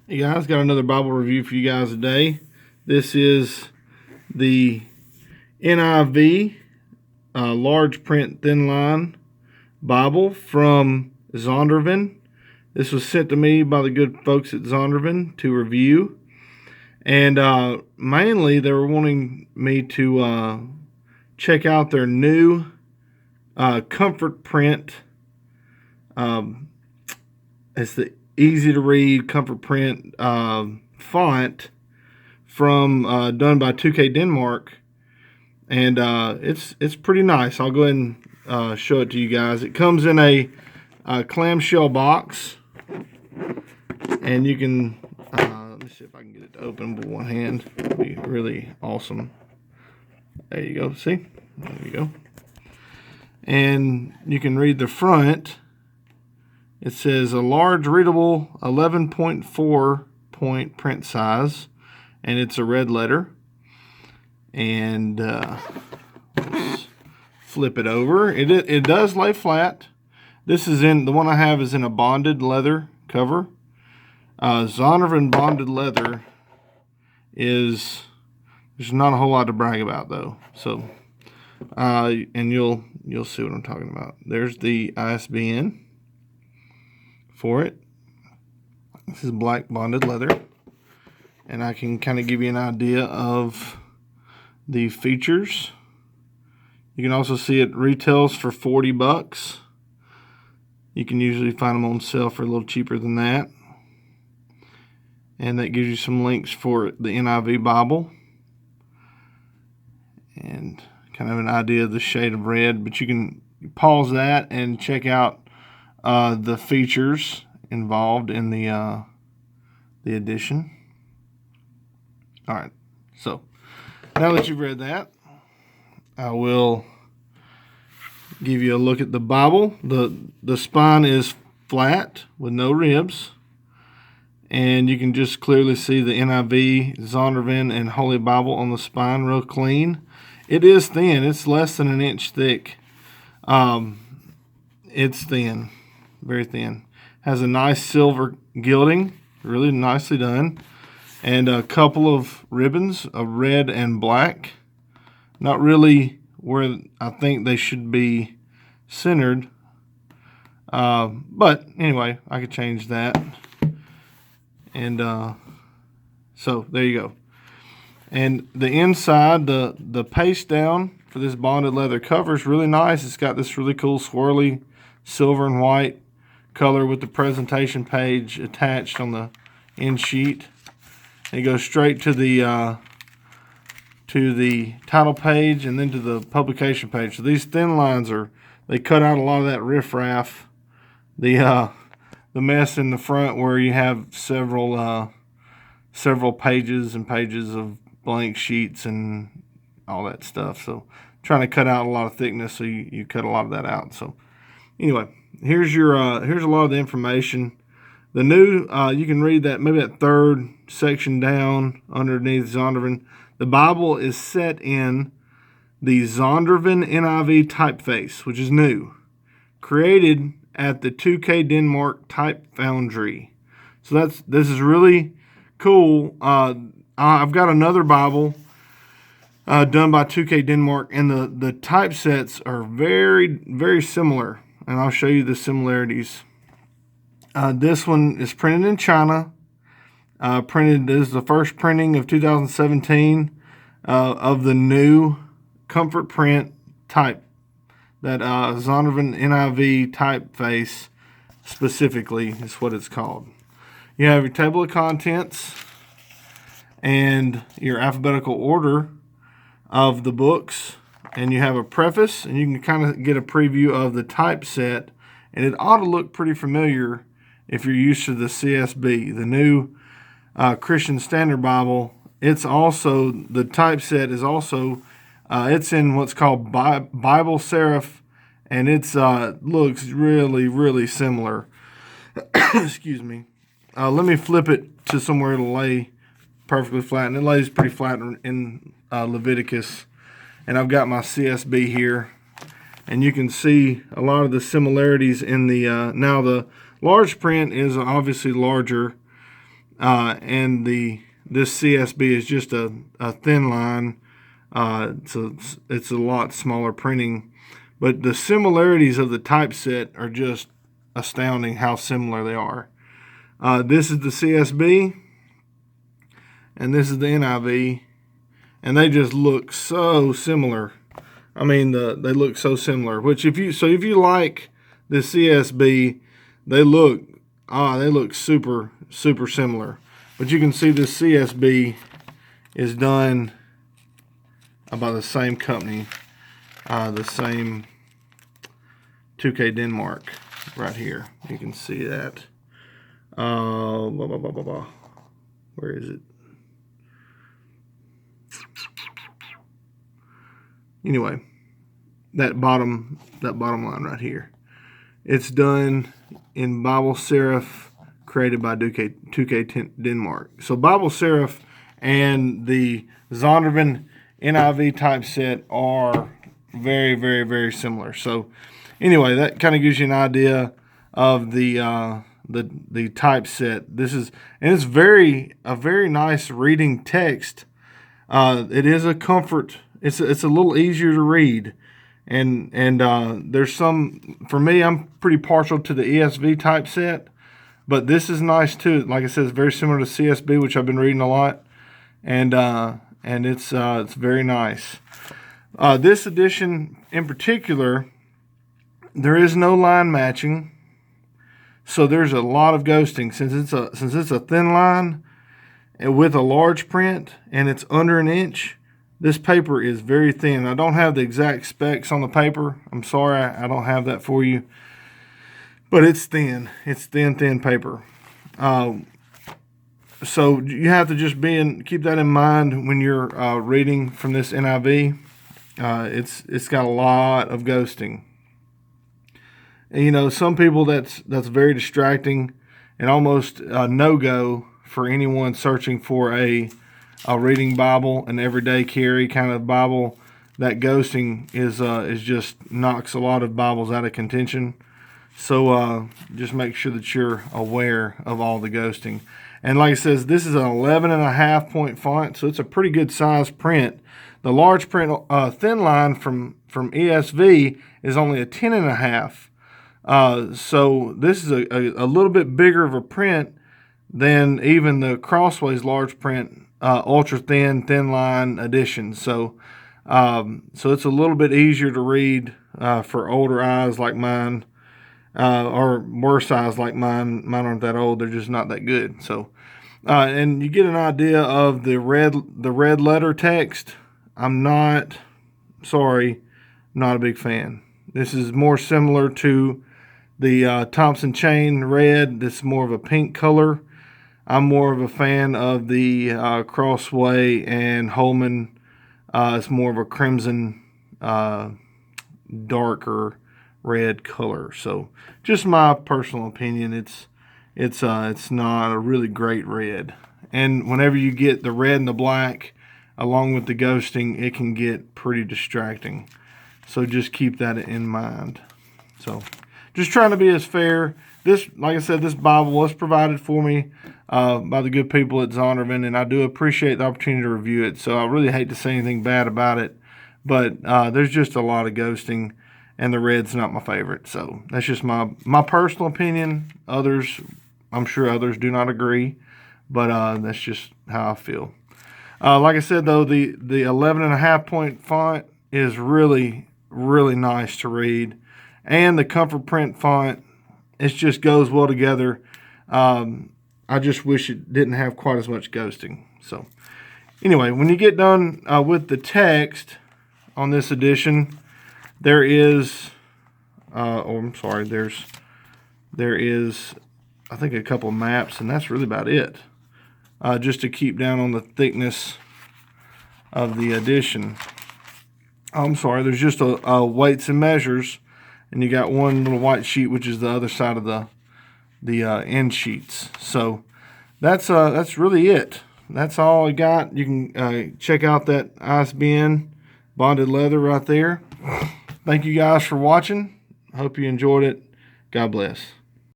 Hey guys, got another Bible review for you guys today. This is the NIV large print Thinline Bible from Zondervan. This was sent to me by the good folks at Zondervan to review. And mainly they were wanting me to check out their new comfort print. It's the easy to read comfort print font from done by 2K Denmark, and it's pretty nice. I'll go ahead and show it to you guys. It comes in a clamshell box, and you can let me see if I can get it to open with one hand. It'd be really awesome. There you go. See, there you go. And you can read the front. It says a large readable 11.4 point print size, and it's a red letter. And let's flip it over. It does lay flat. This is in the one I have is in a bonded leather cover. Zondervan bonded leather is there's not a whole lot to brag about though. So and you'll see what I'm talking about. There's the ISBN for it. This is black bonded leather, and I can kind of give you an idea of the features. You can also see it retails for $40. You can usually find them on sale for a little cheaper than that, and that gives you some links for the NIV Bible and kind of an idea of the shade of red. But you can pause that and check out the features involved in the edition. All right, so now that you've read that, I will give you a look at the Bible. The spine is flat with no ribs, and you can just clearly see the NIV, Zondervan, and Holy Bible on the spine, real clean. It is thin. It's less than an inch thick. It's thin. Very thin. Has a nice silver gilding, really nicely done, and a couple of ribbons of red and black. Not really where I think they should be centered, but anyway, I could change that. And so there you go. And the inside, the paste down for this bonded leather cover is really nice. It's got this really cool swirly silver and white color with the presentation page attached on the end sheet. It goes straight to the title page and then to the publication page. So these thin lines they cut out a lot of that riffraff, the mess in the front where you have several pages and pages of blank sheets and all that stuff. So trying to cut out a lot of thickness, so you cut a lot of that out. So anyway, here's a lot of the information. The new you can read that maybe that third section down underneath Zondervan. The Bible is set in the Zondervan NIV typeface, which is new, created at the 2K Denmark Type Foundry. So this is really cool. I've got another Bible done by 2K Denmark, and the typesets are very, very similar. And I'll show you the similarities. This one is printed in China. This is the first printing of 2017 of the new comfort print type, that Zondervan NIV typeface specifically is what it's called. You have your table of contents and your alphabetical order of the books, and you have a preface, and you can kind of get a preview of the typeset, and it ought to look pretty familiar if you're used to the CSB, the new Christian Standard Bible. It's also, the typeset is also, it's in what's called Bible Serif, and it's looks really, really similar. Excuse me. Let me flip it to somewhere it'll lay perfectly flat, and it lays pretty flat in Leviticus. And I've got my CSB here, and you can see a lot of the similarities in the now the large print is obviously larger and this CSB is just a thin line. It's a lot smaller printing, but the similarities of the typeset are just astounding how similar they are. This is the CSB, and this is the NIV, and they just look so similar. I mean, they look so similar. Which if you like the CSB, they look super similar. But you can see this CSB is done by the same company, the same 2K Denmark right here. You can see that. Where is it? Anyway, that bottom line right here. It's done in Bible serif, created by 2K Denmark. So Bible serif and the Zondervan NIV typeset are very, very, very similar. So anyway, that kind of gives you an idea of the typeset. It's a very nice reading text. It is a comfort. It's a little easier to read, and there's some, for me, I'm pretty partial to the ESV typeset, but this is nice too. Like I said, it's very similar to CSB, which I've been reading a lot, and it's very nice. This edition in particular, there is no line matching, so there's a lot of ghosting since it's a thin line and with a large print and it's under an inch. This paper is very thin. I don't have the exact specs on the paper. I'm sorry, I don't have that for you. But it's thin. It's thin paper. So you have to just keep that in mind when you're reading from this NIV. It's got a lot of ghosting. And, some people that's very distracting and almost a no-go for anyone searching for a reading Bible, an everyday carry kind of Bible. That ghosting is just knocks a lot of Bibles out of contention. So just make sure that you're aware of all the ghosting. And like it says, this is an 11.5 point font, so it's a pretty good size print. The large print thin line from ESV is only a 10.5. So this is a little bit bigger of a print than even the Crossways large print ultra thin line edition. So it's a little bit easier to read for older eyes like mine, or worse eyes like mine. Mine aren't that old; they're just not that good. So, and you get an idea of the red letter text. I'm not a big fan. This is more similar to the Thompson Chain red. This is more of a pink color. I'm more of a fan of the Crossway and Holman. It's more of a crimson, darker red color. So, just my personal opinion. It's not a really great red. And whenever you get the red and the black, along with the ghosting, it can get pretty distracting. So just keep that in mind. So, just trying to be as fair. Like I said, this Bible was provided for me by the good people at Zondervan, and I do appreciate the opportunity to review it. So I really hate to say anything bad about it, but there's just a lot of ghosting, and the red's not my favorite. So that's just my personal opinion. I'm sure others do not agree, but that's just how I feel. Like I said, though, the 11.5 point font is really, really nice to read, and the comfort print font, it just goes well together. I just wish it didn't have quite as much ghosting. So anyway, when you get done with the text on this edition, there is, there is, I think, a couple maps, and that's really about it. Just to keep down on the thickness of the edition. There's just a weights and measures, and you got one little white sheet, which is the other side of the end sheets. So that's really it. That's all I got. You can check out that ISBN bonded leather right there. Thank you guys for watching. Hope you enjoyed it. God bless.